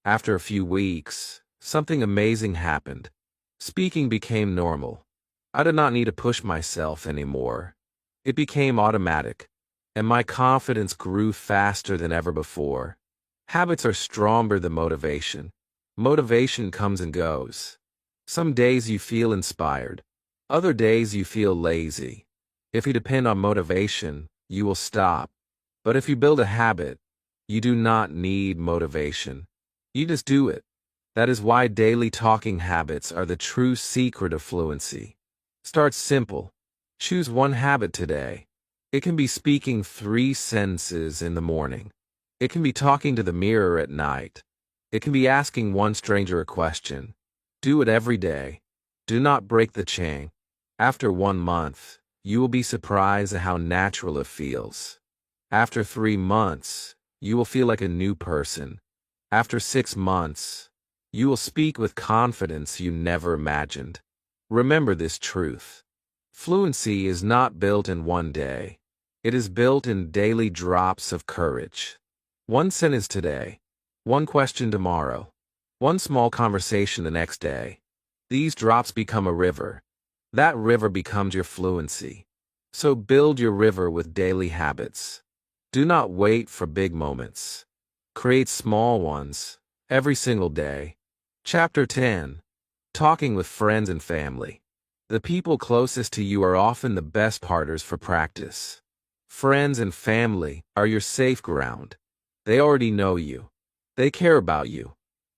A: After a few weeks, something amazing happened. Speaking became normal. I did not need to push myself anymore. It became automatic, and my confidence grew faster than ever before. Habits are stronger than motivation. Motivation comes and goes. Some days you feel inspired. Other days you feel lazy. If you depend on motivation, you will stop. But if you build a habit, you do not need motivation. You just do it. That is why daily talking habits are the true secret of fluency. Start simple. Choose one habit today. It can be speaking 3 sentences in the morning. It can be talking to the mirror at night. It can be asking one stranger a question. Do it every day. Do not break the chain. After 1 month, you will be surprised at how natural it feels. After 3 months, you will feel like a new person. After 6 months, you will speak with confidence you never imagined. Remember this truth. Fluency is not built in one day. It is built in daily drops of courage. One sentence today. One question tomorrow. One small conversation the next day. These drops become a river. That river becomes your fluency. So build your river with daily habits. Do not wait for big moments. Create small ones, every single day. Chapter 10. Talking with friends and family. The people closest to you are often the best partners for practice. Friends and family are your safe ground. They already know you. They care about you.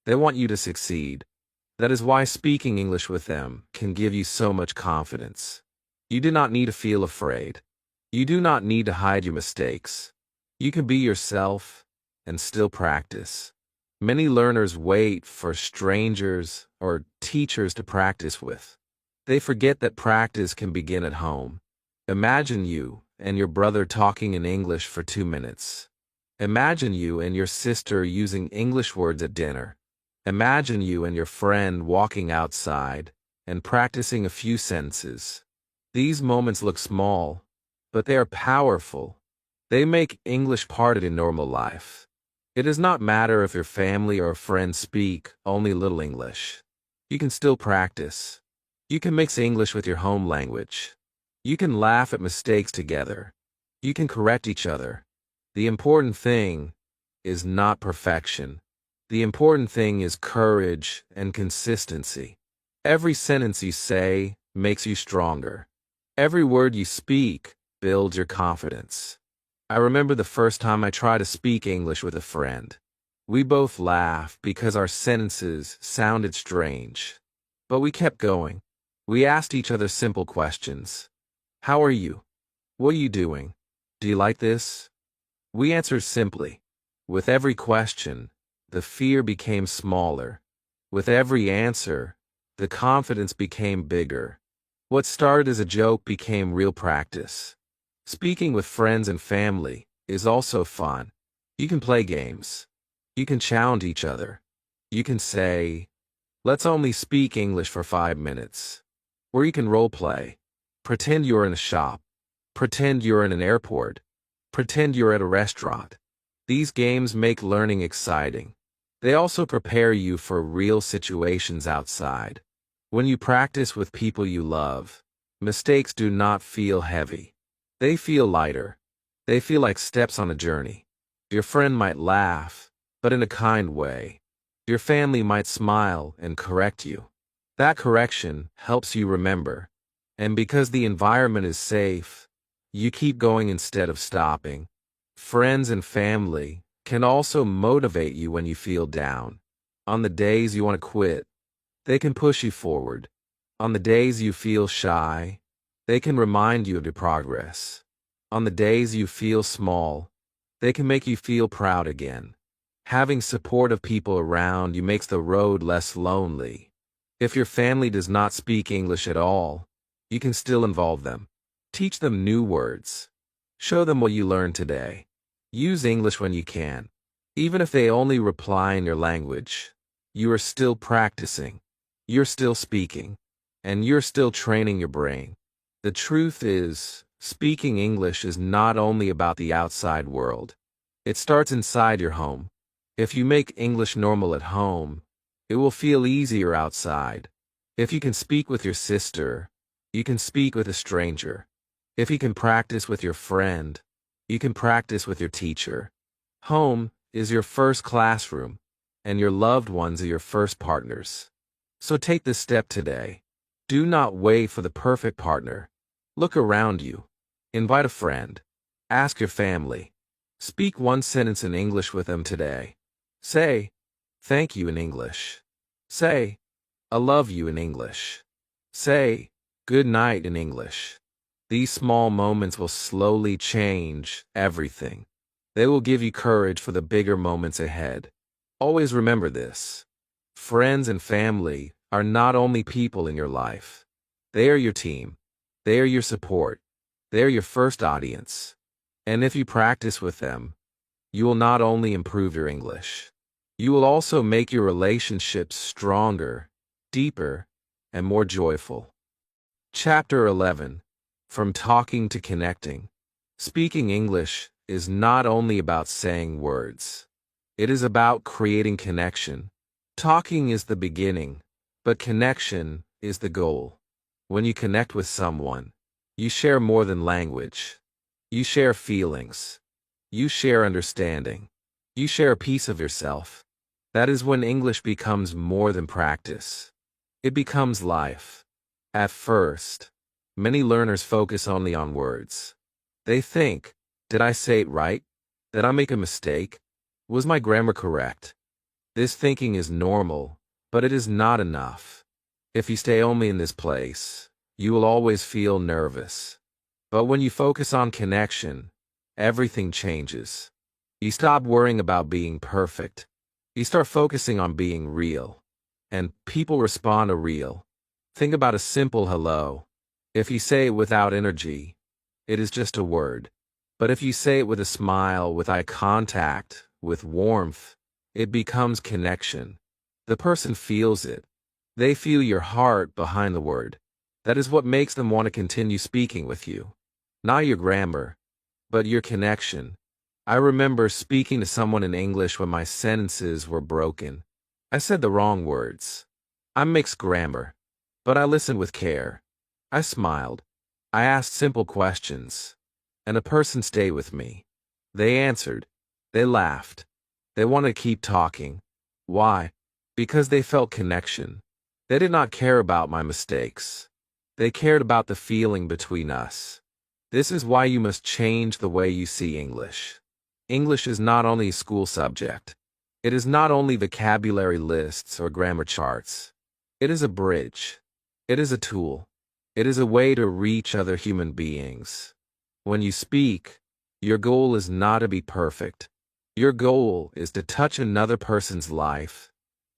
A: They want you to succeed. That is why speaking English with them can give you so much confidence. You do not need to feel afraid. You do not need to hide your mistakes. You can be yourself and still practice. Many learners wait for strangers or teachers to practice with. They forget that practice can begin at home. Imagine you and your brother talking in English for 2 minutes. Imagine you and your sister using English words at dinner. Imagine you and your friend walking outside and practicing a few sentences. These moments look small, but they are powerful. They make English part of your normal life. It does not matter if your family or friends speak only little English. You can still practice. You can mix English with your home language. You can laugh at mistakes together. You can correct each other. The important thing is not perfection. The important thing is courage and consistency. Every sentence you say makes you stronger. Every word you speak builds your confidence. I remember the first time I tried to speak English with a friend. We both laughed because our sentences sounded strange. But we kept going. We asked each other simple questions. How are you? What are you doing? Do you like this? We answered simply. With every question, the fear became smaller. With every answer, the confidence became bigger. What started as a joke became real practice. Speaking with friends and family is also fun. You can play games. You can challenge each other. You can say, let's only speak English for 5 minutes. Or you can role play. Pretend you're in a shop. Pretend you're in an airport. Pretend you're at a restaurant. These games make learning exciting. They also prepare you for real situations outside. When you practice with people you love, mistakes do not feel heavy. They feel lighter. They feel like steps on a journey. Your friend might laugh, but in a kind way. Your family might smile and correct you. That correction helps you remember. And because the environment is safe, you keep going instead of stopping. Friends and family can also motivate you when you feel down. On the days you want to quit, they can push you forward. On the days you feel shy, They can remind you of your progress. On the days you feel small, they can make you feel proud again. Having supportive people around you makes the road less lonely. If your family does not speak English at all, you can still involve them. Teach them new words. Show them what you learned today. Use English when you can. Even if they only reply in your language, you are still practicing. You're still speaking. And you're still training your brain. The truth is, speaking English is not only about the outside world. It starts inside your home. If you make English normal at home, it will feel easier outside. If you can speak with your sister, you can speak with a stranger. If you can practice with your friend, you can practice with your teacher. Home is your first classroom, and your loved ones are your first partners. So take this step today. Do not wait for the perfect partner. Look around you. Invite a friend. Ask your family. Speak one sentence in English with them today. Say, thank you in English. Say, I love you in English. Say, good night in English. These small moments will slowly change everything. They will give you courage for the bigger moments ahead. Always remember this. Friends and family are not only people in your life. They are your team. They are your support. They are your first audience. And if you practice with them, you will not only improve your English, you will also make your relationships stronger, deeper, and more joyful. Chapter 11. From Talking to Connecting. Speaking English is not only about saying words. It is about creating connection. Talking is the beginning, but connection is the goal. When you connect with someone, you share more than language. You share feelings. You share understanding. You share a piece of yourself. That is when English becomes more than practice. It becomes life. At first, many learners focus only on words. They think, did I say it right? Did I make a mistake? Was my grammar correct? This thinking is normal, but it is not enough. If you stay only in this place, you will always feel nervous. But when you focus on connection, everything changes. You stop worrying about being perfect. You start focusing on being real. And people respond to real. Think about a simple hello. If you say it without energy, it is just a word. But if you say it with a smile, with eye contact, with warmth, it becomes connection. The person feels it. They feel your heart behind the word. That is what makes them want to continue speaking with you. Not your grammar, but your connection. I remember speaking to someone in English when my sentences were broken. I said the wrong words. I mixed grammar, but I listened with care. I smiled. I asked simple questions, and a person stayed with me. They answered. They laughed. They wanted to keep talking. Why? Because they felt connection. They did not care about my mistakes. They cared about the feeling between us. This is why you must change the way you see English. English is not only a school subject. It is not only vocabulary lists or grammar charts. It is a bridge. It is a tool. It is a way to reach other human beings. When you speak, your goal is not to be perfect. Your goal is to touch another person's life,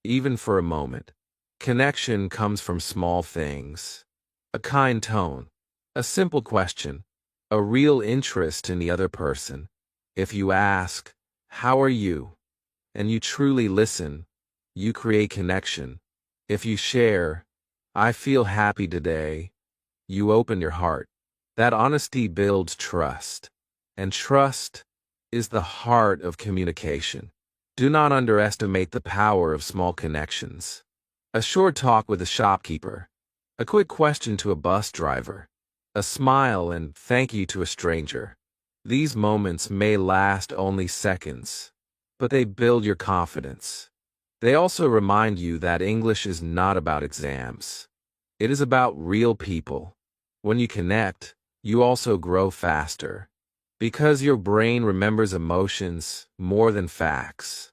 A: even for a moment. Connection comes from small things. A kind tone, a simple question, a real interest in the other person. If you ask, "How are you?" and you truly listen, you create connection. If you share, "I feel happy today," you open your heart. That honesty builds trust. And trust is the heart of communication. Do not underestimate the power of small connections. A short talk with a shopkeeper, a quick question to a bus driver, a smile and thank you to a stranger. These moments may last only seconds, but they build your confidence. They also remind you that English is not about exams. It is about real people. When you connect, you also grow faster. Because your brain remembers emotions more than facts.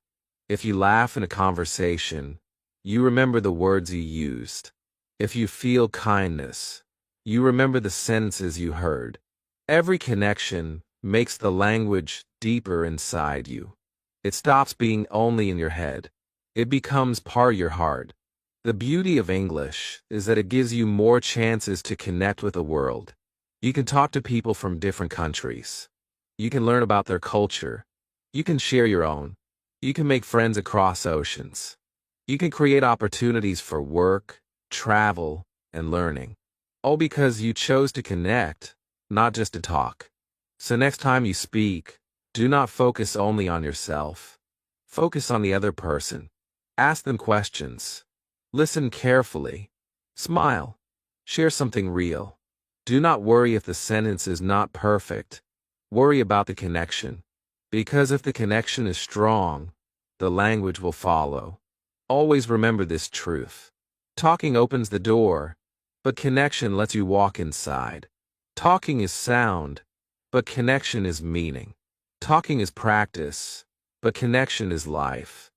A: If you laugh in a conversation, you remember the words you used. If you feel kindness, You remember the sentences you heard. Every connection makes the language deeper inside you. It stops being only in your head. It becomes part of your heart. The beauty of English is that it gives you more chances to connect with the world. You can talk to people from different countries. You can learn about their culture. You can share your own. You can make friends across oceans. You can create opportunities for work, travel, and learning. All because you chose to connect, not just to talk. So next time you speak, do not focus only on yourself. Focus on the other person. Ask them questions. Listen carefully. Smile. Share something real. Do not worry if the sentence is not perfect. Worry about the connection. Because if the connection is strong, the language will follow. Always remember this truth. Talking opens the door, but connection lets you walk inside. Talking is sound, but connection is meaning. Talking is practice, but connection is life.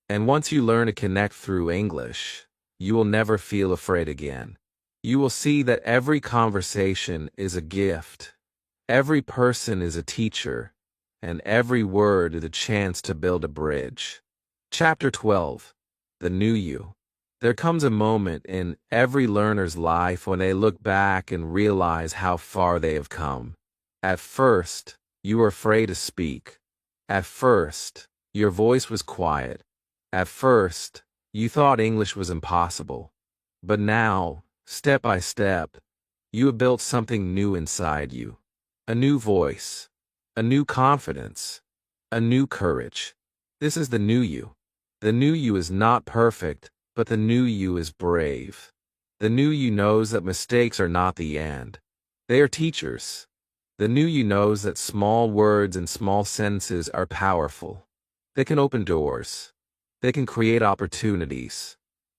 A: And once you learn to connect through English, you will never feel afraid again. You will see that every conversation is a gift. Every person is a teacher, and every word is a chance to build a bridge. Chapter 12. The New You. There comes a moment in every learner's life when they look back and realize how far they have come. At first, you were afraid to speak. At first, your voice was quiet. At first, you thought English was impossible. But now, step by step, you have built something new inside you. A new voice, a new confidence, a new courage. This is the new you. The new you is not perfect, but the new you is brave. The new you knows that mistakes are not the end. They are teachers. The new you knows that small words and small sentences are powerful. They can open doors. They can create opportunities.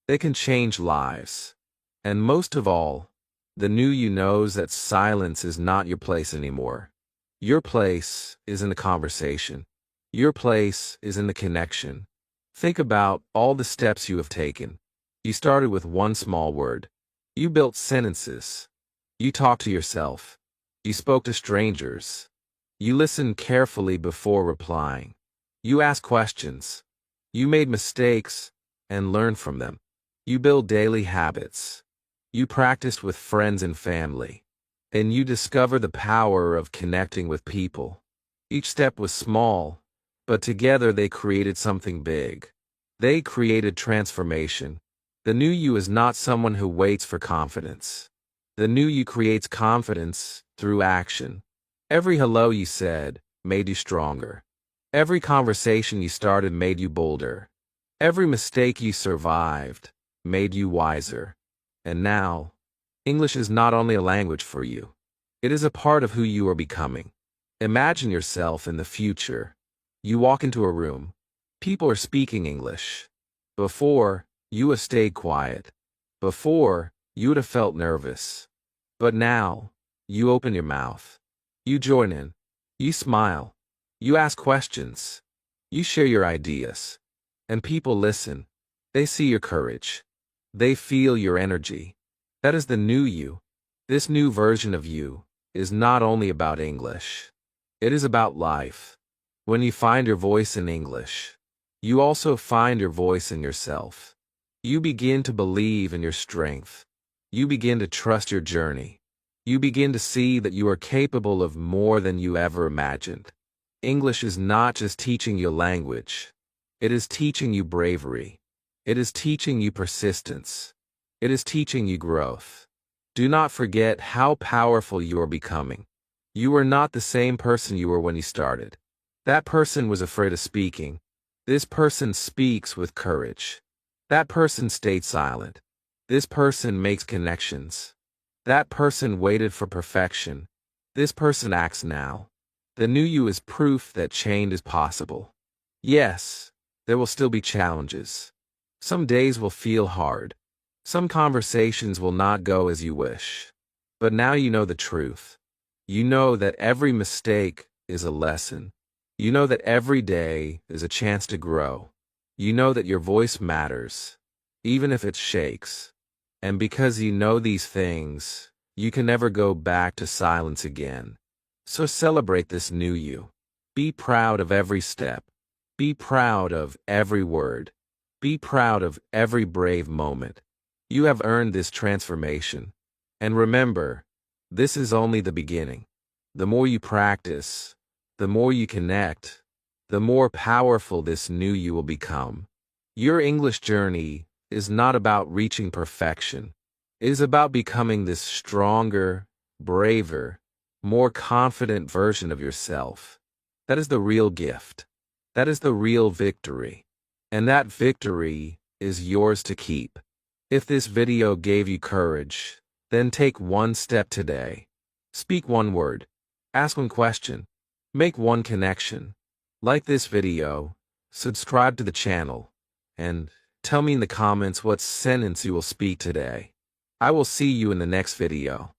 A: They can change lives. And most of all, the new you knows that silence is not your place anymore. Your place is in the conversation. Your place is in the connection. Think about all the steps you have taken. You started with one small word. You built sentences. You talked to yourself. You spoke to strangers. You listened carefully before replying. You asked questions. You made mistakes and learned from them. You build daily habits. You practiced with friends and family. And you discover the power of connecting with people. Each step was small, but together they created something big. They created transformation. The new you is not someone who waits for confidence. The new you creates confidence through action. Every hello you said made you stronger. Every conversation you started made you bolder. Every mistake you survived made you wiser. And now, English is not only a language for you. It is a part of who you are becoming. Imagine yourself in the future. You walk into a room. People are speaking English. Before, you have stayed quiet. Before, you would have felt nervous. But now, you open your mouth. You join in. You smile. You ask questions. You share your ideas. And people listen. They see your courage. They feel your energy. That is the new you. This new version of you is not only about English. It is about life. When you find your voice in English, you also find your voice in yourself. You begin to believe in your strength. You begin to trust your journey. You begin to see that you are capable of more than you ever imagined. English is not just teaching you language. It is teaching you bravery. It is teaching you persistence. It is teaching you growth. Do not forget how powerful you are becoming. You are not the same person you were when you started. That person was afraid of speaking. This person speaks with courage. That person stayed silent. This person makes connections. That person waited for perfection. This person acts now. The new you is proof that change is possible. Yes, there will still be challenges. Some days will feel hard. Some conversations will not go as you wish. But now you know the truth. You know that every mistake is a lesson. You know that every day is a chance to grow. You know that your voice matters, even if it shakes. And because you know these things, You can never go back to silence again. So celebrate this new you. Be proud of every step. Be proud of every word. Be proud of every brave moment. You have earned this transformation. And remember, this is only the beginning. The more you practice, the more you connect, the more powerful this new you will become. Your English journey is not about reaching perfection. It is about becoming this stronger, braver, more confident version of yourself. That is the real gift. That is the real victory. And that victory is yours to keep. If this video gave you courage, then take one step today. Speak one word. Ask one question. Make one connection. Like this video, subscribe to the channel, and tell me in the comments what sentence you will speak today. I will see you in the next video.